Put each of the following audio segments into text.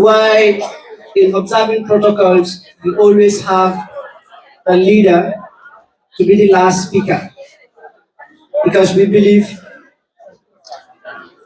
why in observing protocols, we always have the leader to be the last speaker. Because we believe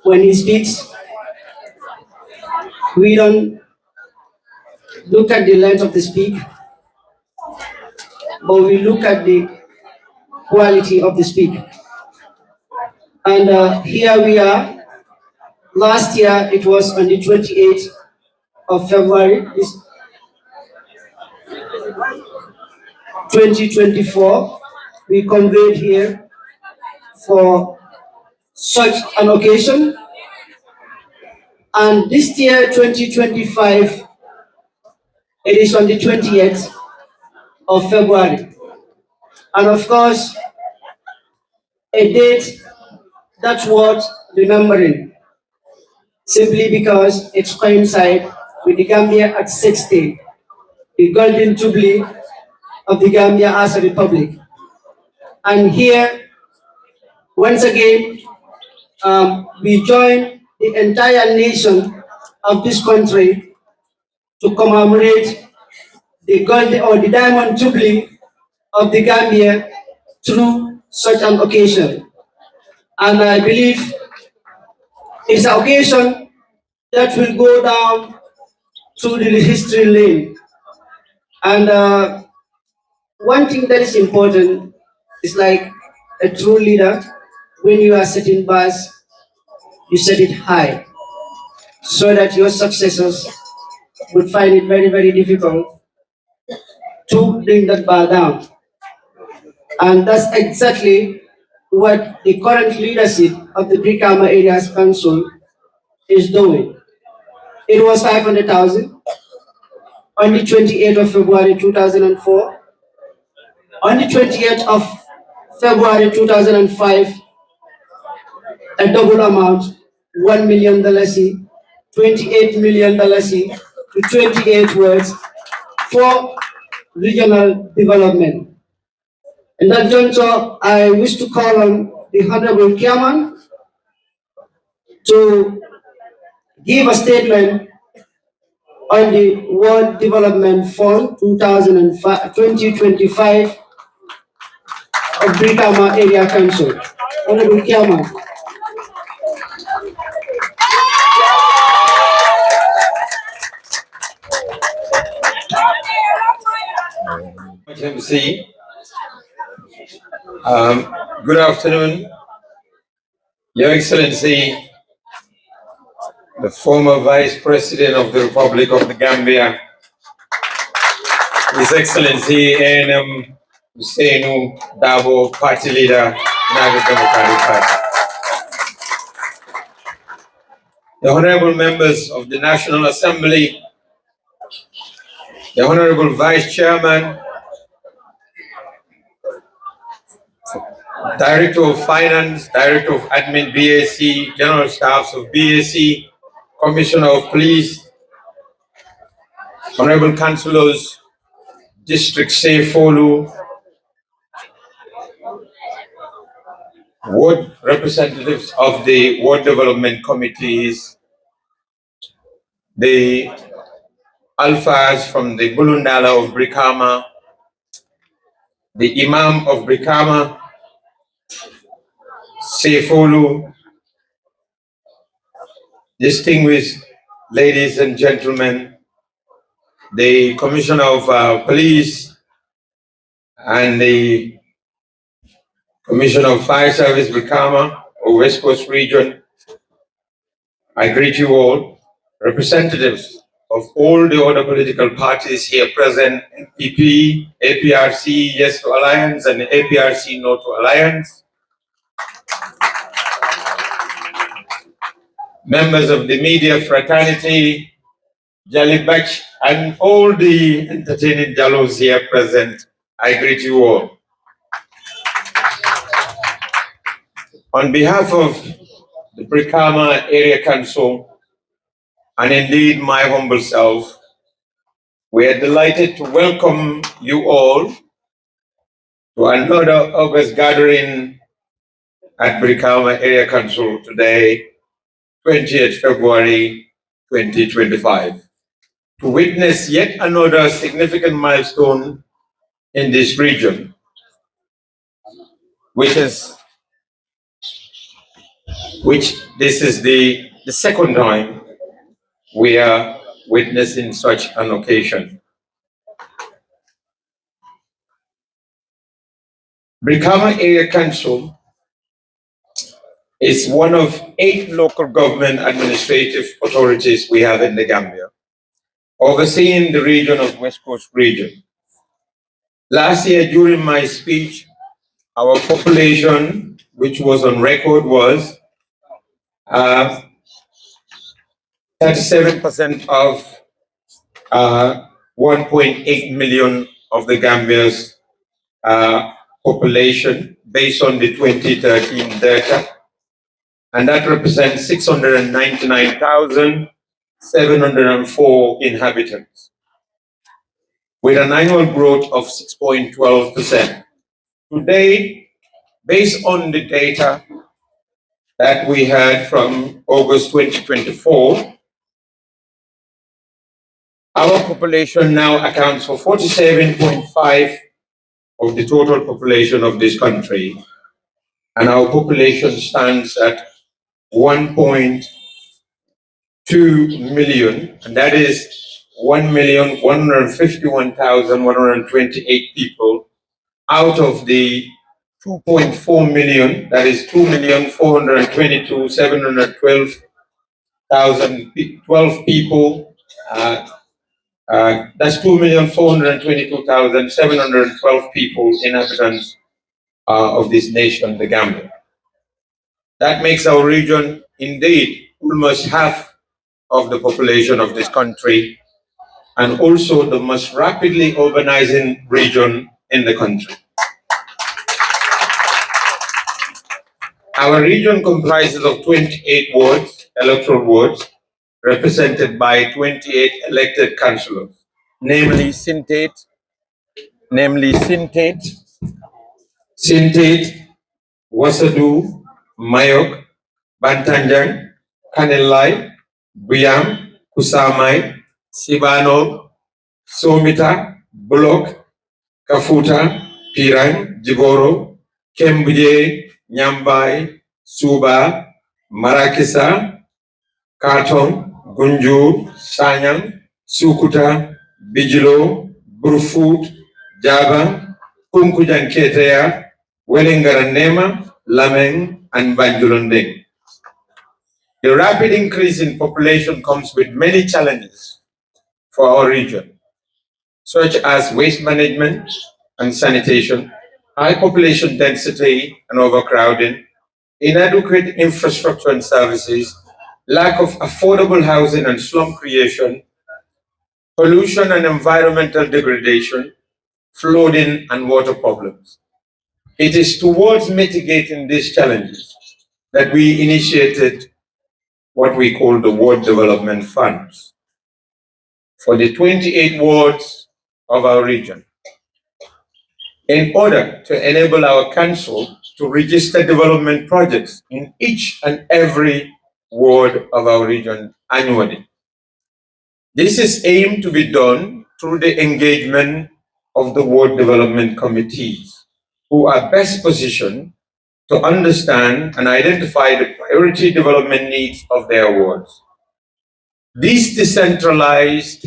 when he speaks, we don't look at the length of the speak, but we look at the quality of the speak. And here we are. Last year, it was on the 28th of February, 2024. We convened here for such an occasion. And this year, 2025, it is on the 20th of February. And of course, a date that's worth remembering, simply because it's coincide with the Gambia at 60, the golden jubilee of the Gambia as a republic. And here, once again, we join the entire nation of this country to commemorate the gold or the diamond jubilee of the Gambia through such an occasion. And I believe it's an occasion that will go down through the history lane. And one thing that is important is like a true leader, when you are setting bars, you set it high so that your successors would find it very, very difficult to bring that bar down. And that's exactly what the current leadership of the Brikama Areas Council is doing. It was 500,000 on the 28th of February 2004. On the 20th of February 2005, a double amount, $1 million, $28 million to 28 words for regional development. In that juncture, I wish to call on the Honorable Chairman to give a statement on the World Development Fund 2025 of Brikama Area Council. Honorable Chairman. MC. Good afternoon, Your Excellency, the former Vice President of the Republic of the Gambia, His Excellency A.N.M. Yankuba Darboe'S, Party Leader, United Democratic Party. The Honorable Members of the National Assembly, the Honorable Vice Chairman, Director of Finance, Director of Admin BAC, General Staffs of BAC, Commissioner of Police, Honorable Councillors, District Sefolu, Ward representatives of the Ward Development Committees, the Alphas from the Bulundala of Brikama, the Imam of Brikama, Sefolu, distinguished ladies and gentlemen, the Commissioner of Police and the Commissioner of Fire Service Brikama or West Coast Region, I greet you all, representatives of all the other political parties here present, NPP, APRC, Yes to Alliance, and APRC, No to Alliance, members of the media fraternity, Jalibach, and all the entertaining Jalos here present, I greet you all. On behalf of the Brikama Area Council, and indeed my humble self, we are delighted to welcome you all to another August gathering at Brikama Area Council today, 20th February 2025. to witness yet another significant milestone in this region, which this is the second time we are witnessing such an occasion. Brikama Area Council is one of 8 local government administrative authorities we have in the Gambia, overseeing the region of West Coast region. Last year, during my speech, our population, which was on record, was 37% of 1.8 million of the Gambia's population based on the 2013 data. And that represents 699,704 inhabitants, with an annual growth of 6.12%. Today, based on the data that we had from August 2024, our population now accounts for 47.5% of the total population of this country, and our population stands at 1.2 million, and that is 1,151,128 people out of the 2.4 million, that is 2,422,712 people. That's 2,422,712 people, inhabitants of this nation, the Gambia. That makes our region indeed almost half of the population of this country, and also the most rapidly urbanizing region in the country. Our region comprises of 28 wards, electoral wards, represented by 28 elected councillors, namely Sintate, Wasadu, Mayok, Bantanjang, Kanelai, Buyam, Kusamai, Sibano, Somita, Bulok, Kafuta, Pirang, Jiboro, Kembuje, Nyambai, Suba, Marakisa, Katong, Gunjur, Sanyang, Sukuta, Bijilo, Burfoot, Java, Kunkujan Ketea, Wellingaranema, Lameng, and Banjulundeng. The rapid increase in population comes with many challenges for our region, such as waste management and sanitation, high population density and overcrowding, inadequate infrastructure and services, lack of affordable housing and slum creation, pollution and environmental degradation, flooding and water problems. It is towards mitigating these challenges that we initiated what we call the Ward Development Funds for the 28 wards of our region, in order to enable our council to register development projects in each and every ward of our region annually. This is aimed to be done through the engagement of the ward development committees, who are best positioned to understand and identify the priority development needs of their wards. This decentralized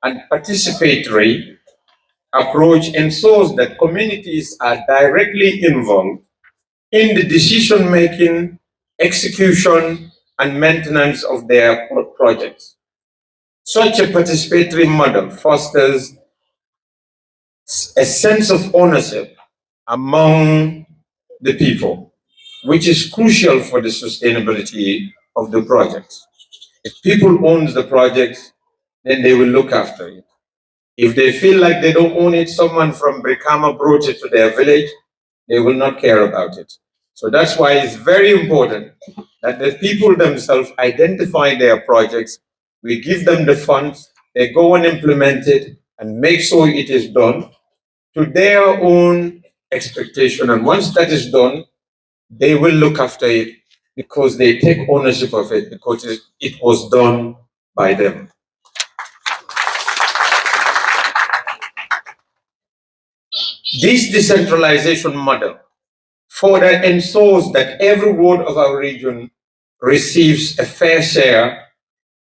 and participatory approach ensures that communities are directly involved in the decision-making, execution, and maintenance of their projects. Such a participatory model fosters a sense of ownership among the people, which is crucial for the sustainability of the projects. If people own the projects, then they will look after it. If they feel like they don't own it, someone from Brikama brought it to their village, they will not care about it. So that's why it's very important that the people themselves identify their projects. We give them the funds, they go and implement it and make sure it is done to their own expectation. And once that is done, they will look after it because they take ownership of it, because it was done by them. This decentralization model further ensures that every ward of our region receives a fair share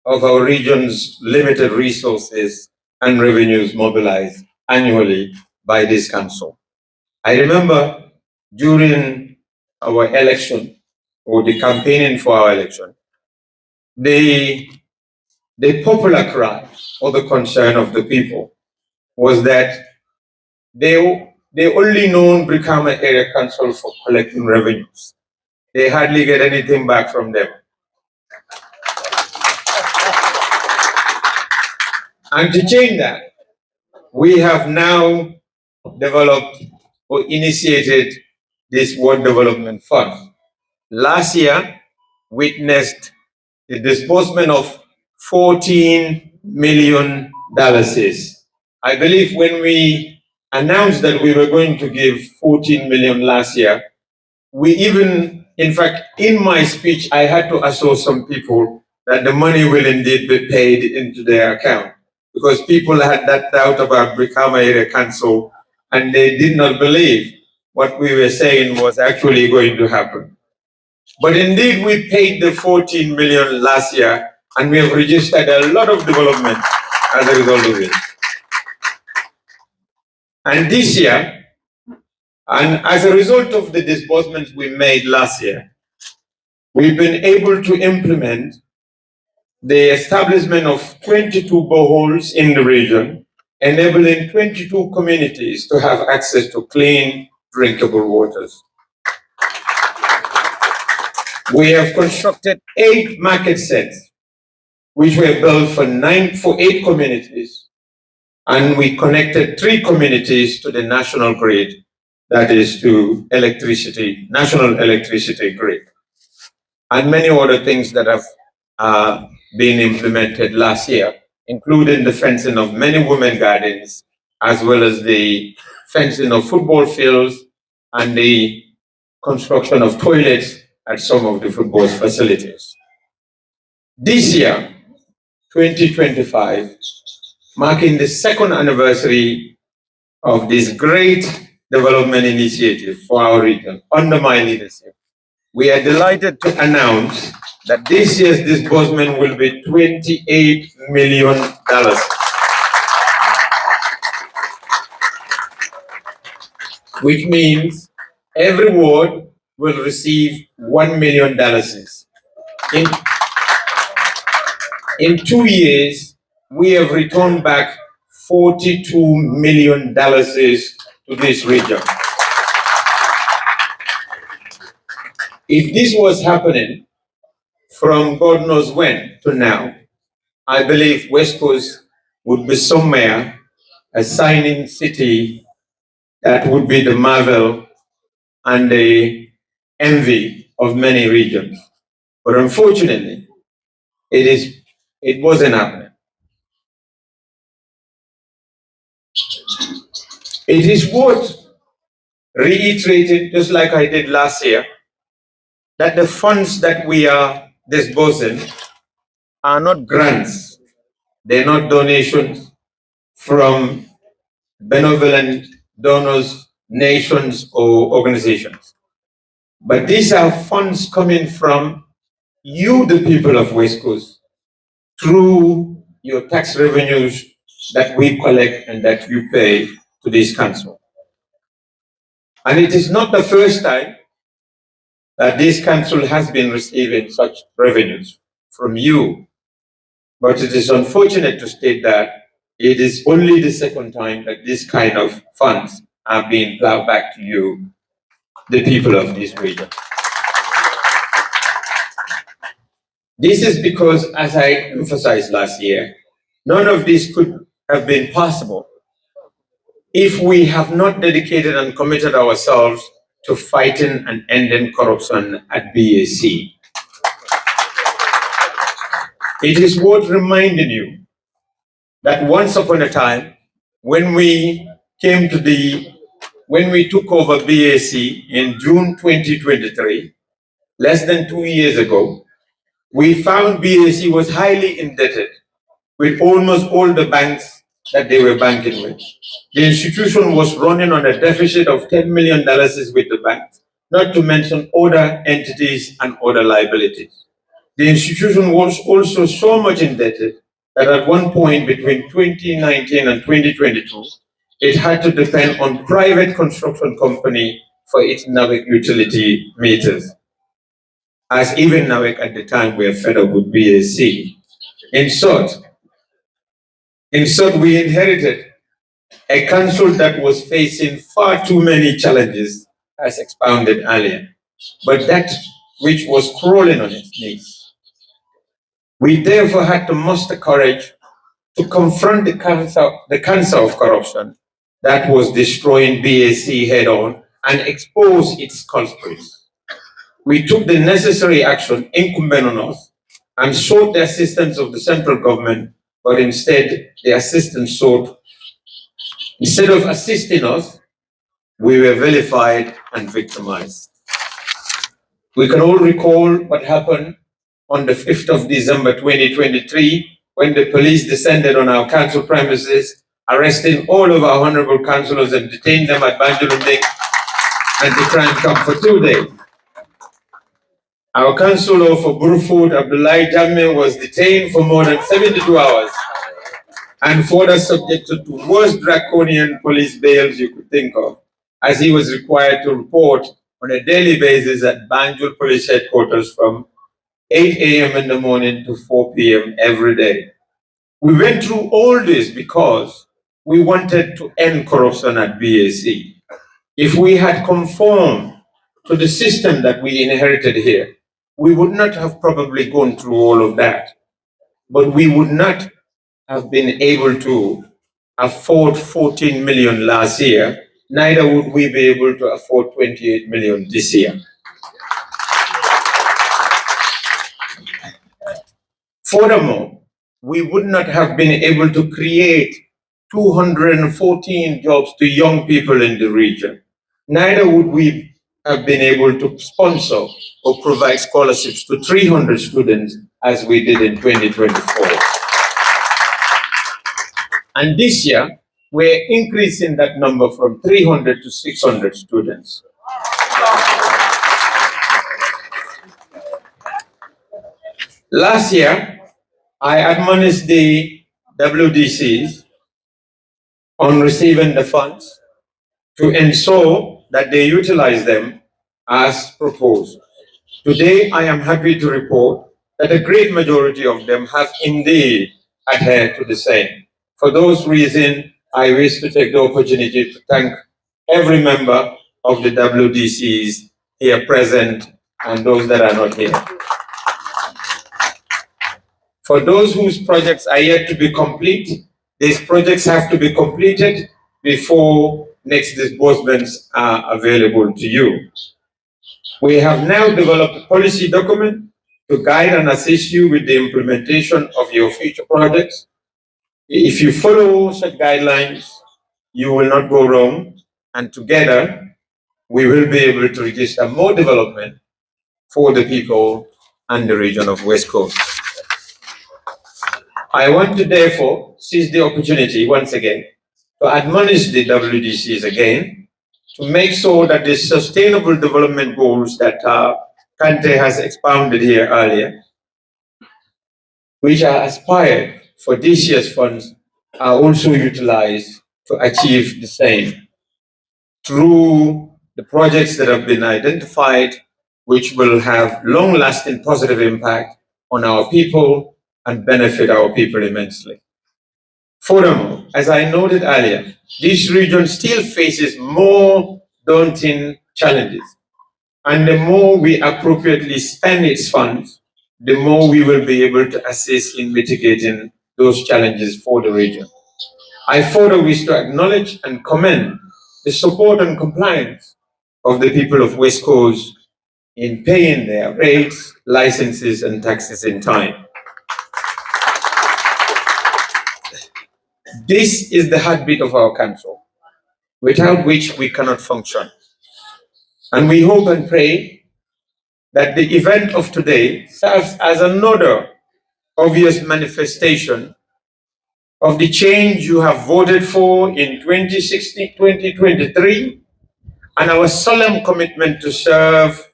of our region's limited resources and revenues mobilized annually by this council. I remember during our election or the campaigning for our election, the, the popular cry or the concern of the people was that they only known Brikama Area Council for collecting revenues. They hardly get anything back from them. And to change that, we have now developed or initiated this World Development Fund. Last year, witnessed the disbursement of $14 million. I believe when we announced that we were going to give 14 million last year, we even, in fact, in my speech, I had to assure some people that the money will indeed be paid into their account because people had that doubt about Brikama Area Council and they did not believe what we were saying was actually going to happen. But indeed, we paid the 14 million last year and we have registered a lot of development as a result of it. And this year, and as a result of the disbursements we made last year, we've been able to implement the establishment of 22 boreholes in the region, enabling 22 communities to have access to clean, drinkable waters. We have constructed 8 market sets, which were built for 8 communities, and we connected 3 communities to the national grid, that is to electricity, national electricity grid, and many other things that have been implemented last year, including the fencing of many women gardens, as well as the fencing of football fields and the construction of toilets at some of the football facilities. This year, 2025, marking the 2nd anniversary of this great development initiative for our region under my leadership, we are delighted to announce that this year's disbursement will be $28 million, which means every ward will receive $1 million. In 2 years, we have returned back $42 million to this region. If this was happening from God knows when to now, I believe West Coast would be somewhere, a shining city that would be the marvel and the envy of many regions. But unfortunately, it wasn't happening. It is worth reiterating, just like I did last year, that the funds that we are disbursing are not grants. They're not donations from benevolent donors, nations, or organizations. But these are funds coming from you, the people of West Coast, through your tax revenues that we collect and that you pay to this council. And it is not the first time that this council has been receiving such revenues from you. But it is unfortunate to state that it is only the 2nd time that this kind of funds are being plowed back to you, the people of this region. This is because, as I emphasized last year, none of this could have been possible if we have not dedicated and committed ourselves to fighting and ending corruption at BAC. It is worth reminding you that once upon a time, when we took over BAC in June 2023, less than 2 years ago, we found BAC was highly indebted with almost all the banks that they were banking with. The institution was running on a deficit of $10 million with the bank, not to mention other entities and other liabilities. The institution was also so much indebted that at one point between 2019 and 2022, it had to depend on private construction company for its NAWIC utility meters, as even NAWIC at the time were fed up with BAC. In short, we inherited a council that was facing far too many challenges, as expounded earlier, but that which was crawling on its knees. We therefore had to muster courage to confront the cancer of corruption that was destroying BAC head on and expose its culprits. We took the necessary action incumbent on us and sought the assistance of the central government, but instead instead of assisting us, we were vilified and victimized. We can all recall what happened on the 5th of December 2023 when the police descended on our council premises, arresting all of our honorable councillors and detained them at Banjulumbing anti-crime camp for 2 days. Our councillor for Burfoot, Abdullahi Jammeh, was detained for more than 72 hours and further subjected to worst draconian police bails you could think of, as he was required to report on a daily basis at Banjul Police Headquarters from 8 a.m. in the morning to 4 p.m. every day. We went through all this because we wanted to end corruption at BAC. If we had conformed to the system that we inherited here, we would not have probably gone through all of that. But we would not have been able to afford 14 million last year, neither would we be able to afford 28 million this year. Furthermore, we would not have been able to create 214 jobs to young people in the region. Neither would we have been able to sponsor or provide scholarships to 300 students as we did in 2024. And this year, we're increasing that number from 300 to 600 students. Last year, I admonished the WDCs on receiving the funds to ensure that they utilize them as proposed. Today, I am happy to report that a great majority of them have indeed adhered to the same. For those reasons, I wish to take the opportunity to thank every member of the WDCs here present and those that are not here. For those whose projects are yet to be complete, these projects have to be completed before next disbursements are available to you. We have now developed a policy document to guide and assist you with the implementation of your future projects. If you follow such guidelines, you will not go wrong, and together we will be able to register more development for the people and the region of West Coast. I want to therefore seize the opportunity once again to admonish the WDCs again to make sure that the sustainable development goals that Kante has expounded here earlier, which are aspired for this year's funds, are also utilized to achieve the same through the projects that have been identified, which will have long-lasting positive impact on our people and benefit our people immensely. Furthermore, as I noted earlier, this region still faces more daunting challenges. And the more we appropriately spend its funds, the more we will be able to assist in mitigating those challenges for the region. I further wish to acknowledge and commend the support and compliance of the people of West Coast in paying their rates, licenses, and taxes in time. This is the heartbeat of our council, without which we cannot function. And we hope and pray that the event of today serves as another obvious manifestation of the change you have voted for in 2016, 2023, and our solemn commitment to serve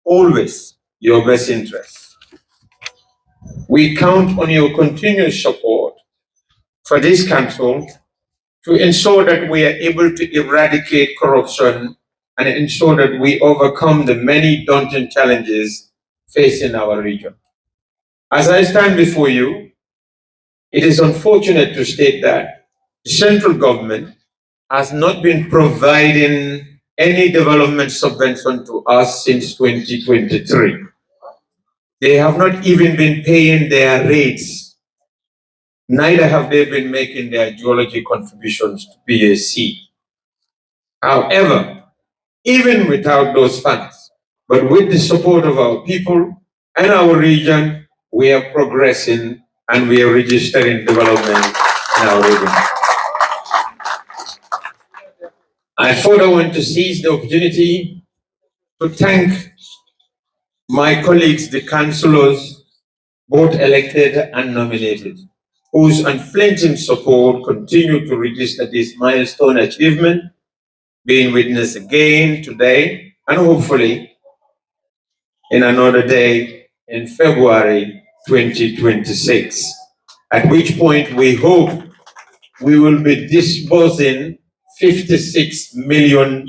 always your best interests. We count on your continuous support for this council to ensure that we are able to eradicate corruption and ensure that we overcome the many daunting challenges facing our region. As I stand before you, it is unfortunate to state that the central government has not been providing any development subvention to us since 2023. They have not even been paying their rates. Neither have they been making their geology contributions to BAC. However, even without those funds, but with the support of our people and our region, we are progressing and we are registering development in our region. I further want to seize the opportunity to thank my colleagues, the councillors, both elected and nominated, whose unflinching support continue to register this milestone achievement being witnessed again today and hopefully in another day in February 2026, at which point we hope we will be disbursing $56 million.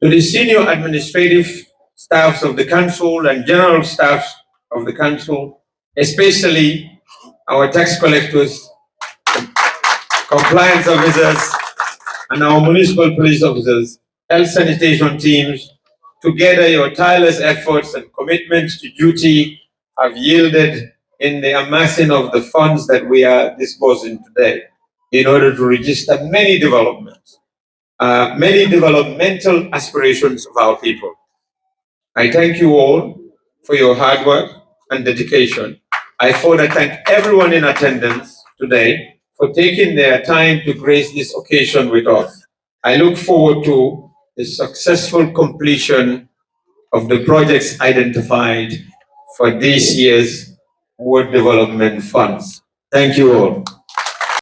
To the senior administrative staffs of the council and general staffs of the council, especially our tax collectors, compliance officers, and our municipal police officers, health sanitation teams, together your tireless efforts and commitment to duty have yielded in the amassing of the funds that we are disbursing today in order to register many developments, many developmental aspirations of our people. I thank you all for your hard work and dedication. I further thank everyone in attendance today for taking their time to grace this occasion with us. I look forward to the successful completion of the projects identified for this year's World Development Funds. Thank you all.